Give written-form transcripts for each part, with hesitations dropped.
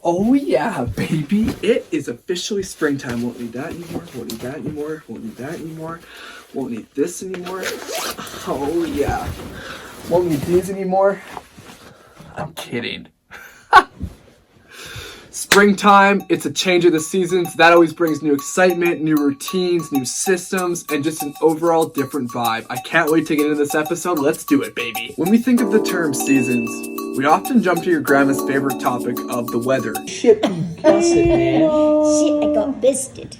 Oh yeah, baby. It is officially springtime. Won't need that anymore. Won't need that anymore. Won't need that anymore. Won't need this anymore. Oh yeah. Won't need these anymore. I'm kidding. Springtime, it's a change of the seasons. That always brings new excitement, new routines, new systems, and just an overall different vibe. I can't wait to get into this episode. Let's do it, baby. When we think of the term seasons, we often jump to your grandma's favorite topic of the weather. Shit, busted, man. Shit, I got bisted.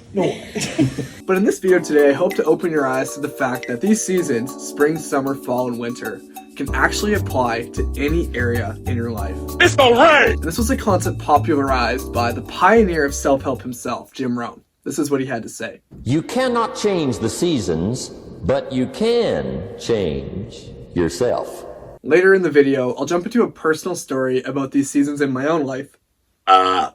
But in this video today, I hope to open your eyes to the fact that these seasons, spring, summer, fall, and winter, can actually apply to any area in your life. It's alright! This was a concept popularized by the pioneer of self-help himself, Jim Rohn. This is what he had to say. You cannot change the seasons, but you can change yourself. Later in the video, I'll jump into a personal story about these seasons in my own life.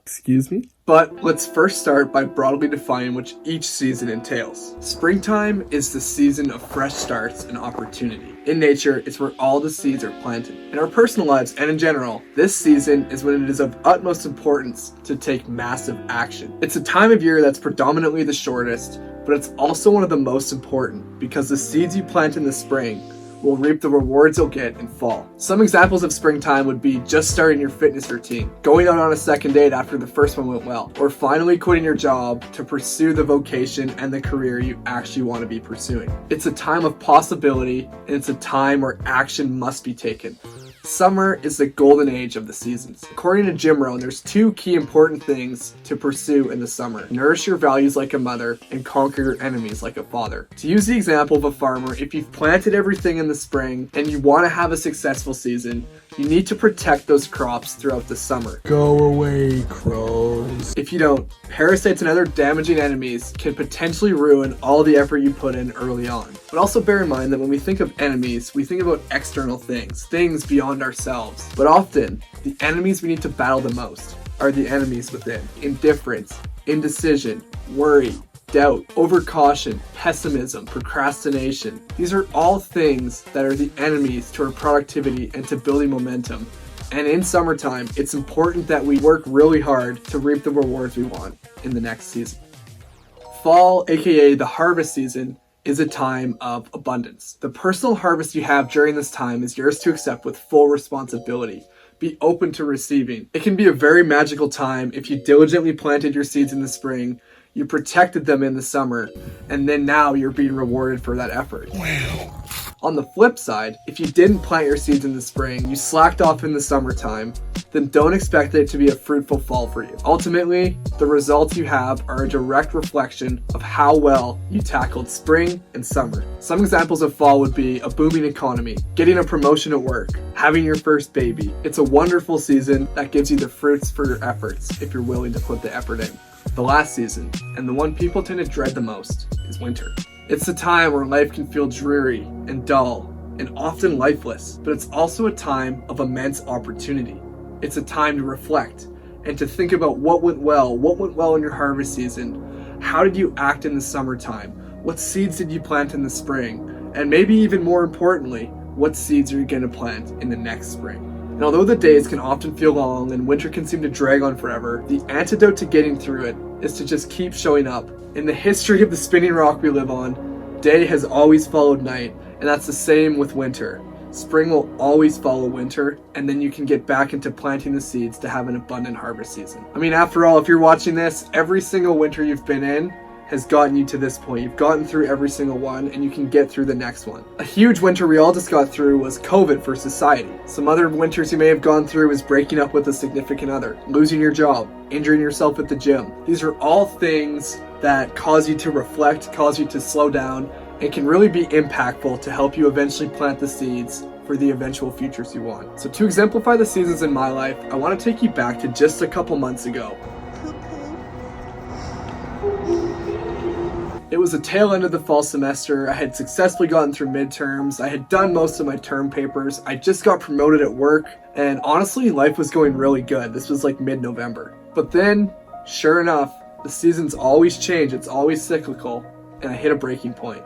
Excuse me? But let's first start by broadly defining what each season entails. Springtime is the season of fresh starts and opportunity. In nature, it's where all the seeds are planted. In our personal lives and in general, this season is when it is of utmost importance to take massive action. It's a time of year that's predominantly the shortest, but it's also one of the most important because the seeds you plant in the spring will reap the rewards you'll get in fall. Some examples of springtime would be just starting your fitness routine, going out on a second date after the first one went well, or finally quitting your job to pursue the vocation and the career you actually want to be pursuing. It's a time of possibility, and it's a time where action must be taken. Summer is the golden age of the seasons. According to Jim Rohn, there's two key important things to pursue in the summer. Nourish your values like a mother and conquer your enemies like a father. To use the example of a farmer, if you've planted everything in the spring and you want to have a successful season, you need to protect those crops throughout the summer. Go away, crows. If you don't, parasites and other damaging enemies can potentially ruin all the effort you put in early on. But also bear in mind that when we think of enemies, we think about external things beyond ourselves. But often, the enemies we need to battle the most are the enemies within. Indifference, indecision, worry, doubt, overcaution, pessimism, procrastination. These are all things that are the enemies to our productivity and to building momentum. And in summertime, it's important that we work really hard to reap the rewards we want in the next season. Fall, aka the harvest season, is a time of abundance. The personal harvest you have during this time is yours to accept with full responsibility. Be open to receiving. It can be a very magical time if you diligently planted your seeds in the spring, you protected them in the summer, and then now you're being rewarded for that effort. Wow. On the flip side, if you didn't plant your seeds in the spring, you slacked off in the summertime, then don't expect it to be a fruitful fall for you. Ultimately, the results you have are a direct reflection of how well you tackled spring and summer. Some examples of fall would be a booming economy, getting a promotion at work, having your first baby. It's a wonderful season that gives you the fruits for your efforts if you're willing to put the effort in. The last season, and the one people tend to dread the most, is winter. It's a time where life can feel dreary and dull and often lifeless, but it's also a time of immense opportunity. It's a time to reflect and to think about what went well in your harvest season. How did you act in the summertime? What seeds did you plant in the spring? And maybe even more importantly, what seeds are you going to plant in the next spring? And although the days can often feel long and winter can seem to drag on forever, the antidote to getting through it is to just keep showing up. In the history of the spinning rock we live on, day has always followed night, and that's the same with winter. Spring will always follow winter, and then you can get back into planting the seeds to have an abundant harvest season. I mean, after all, if you're watching this, every single winter you've been in has gotten you to this point. You've gotten through every single one, and you can get through the next one. A huge winter we all just got through was COVID for society. Some other winters you may have gone through is breaking up with a significant other, losing your job, injuring yourself at the gym. These are all things that cause you to reflect, cause you to slow down, and can really be impactful to help you eventually plant the seeds for the eventual futures you want. So to exemplify the seasons in my life, I want to take you back to just a couple months ago. It was the tail end of the fall semester. I had successfully gotten through midterms. I had done most of my term papers. I just got promoted at work, and honestly, life was going really good. This was like mid-November. But then, sure enough, the seasons always change. It's always cyclical, and I hit a breaking point.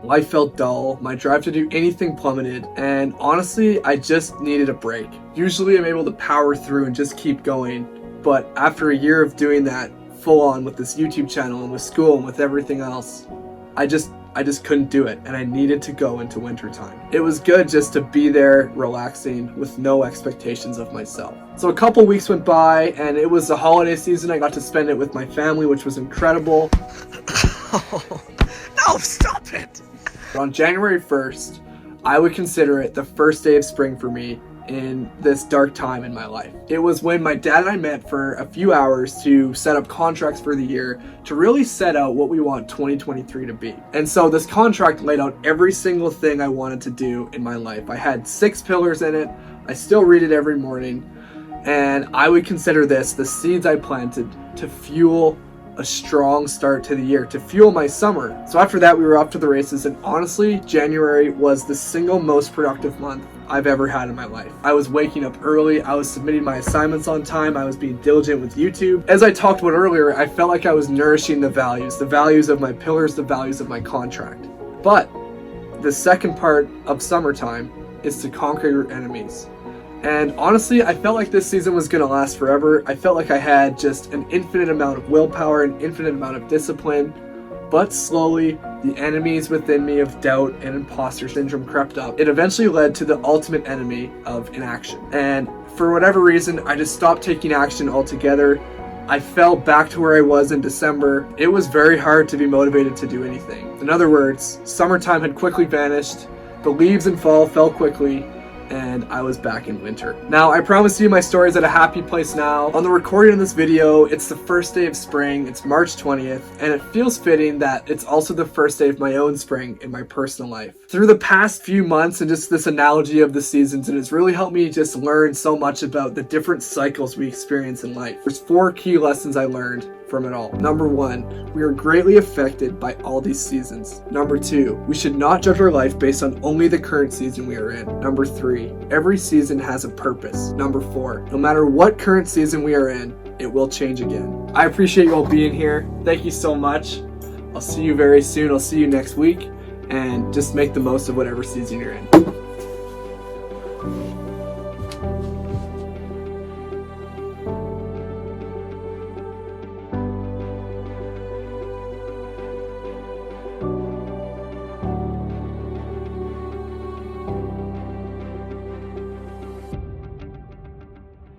Life felt dull, my drive to do anything plummeted, and honestly, I just needed a break. Usually I'm able to power through and just keep going, but after a year of doing that full on with this YouTube channel and with school and with everything else, I just couldn't do it, and I needed to go into wintertime. It was good just to be there, relaxing, with no expectations of myself. So a couple weeks went by, and it was the holiday season. I got to spend it with my family, which was incredible. No, stop it! On January 1st, I would consider it the first day of spring for me in this dark time in my life. It was when my dad and I met for a few hours to set up contracts for the year to really set out what we want 2023 to be. And so this contract laid out every single thing I wanted to do in my life. I had 6 pillars in it. I still read it every morning. And I would consider this the seeds I planted to fuel a strong start to the year, to fuel my summer. So after that, we were off to the races, and honestly, January was the single most productive month I've ever had in my life. I was waking up early, I was submitting my assignments on time, I was being diligent with YouTube. As I talked about earlier, I felt like I was nourishing the values of my pillars, the values of my contract. But the second part of summertime is to conquer your enemies. And honestly, I felt like this season was going to last forever. I felt like I had just an infinite amount of willpower, an infinite amount of discipline. But slowly, the enemies within me of doubt and imposter syndrome crept up. It eventually led to the ultimate enemy of inaction. And for whatever reason, I just stopped taking action altogether. I fell back to where I was in December. It was very hard to be motivated to do anything. In other words, summertime had quickly vanished. The leaves in fall fell quickly, and I was back in winter. Now, I promise you my story is at a happy place now. On the recording of this video, it's the first day of spring, it's March 20th, and it feels fitting that it's also the first day of my own spring in my personal life. Through the past few months and just this analogy of the seasons, it has really helped me just learn so much about the different cycles we experience in life. There's 4 key lessons I learned from it all. Number 1, we are greatly affected by all these seasons. Number 2, we should not judge our life based on only the current season we are in. Number 3, every season has a purpose. Number 4, no matter what current season we are in, it will change again. I appreciate you all being here. Thank you so much. I'll see you very soon. I'll see you next week, and just make the most of whatever season you're in.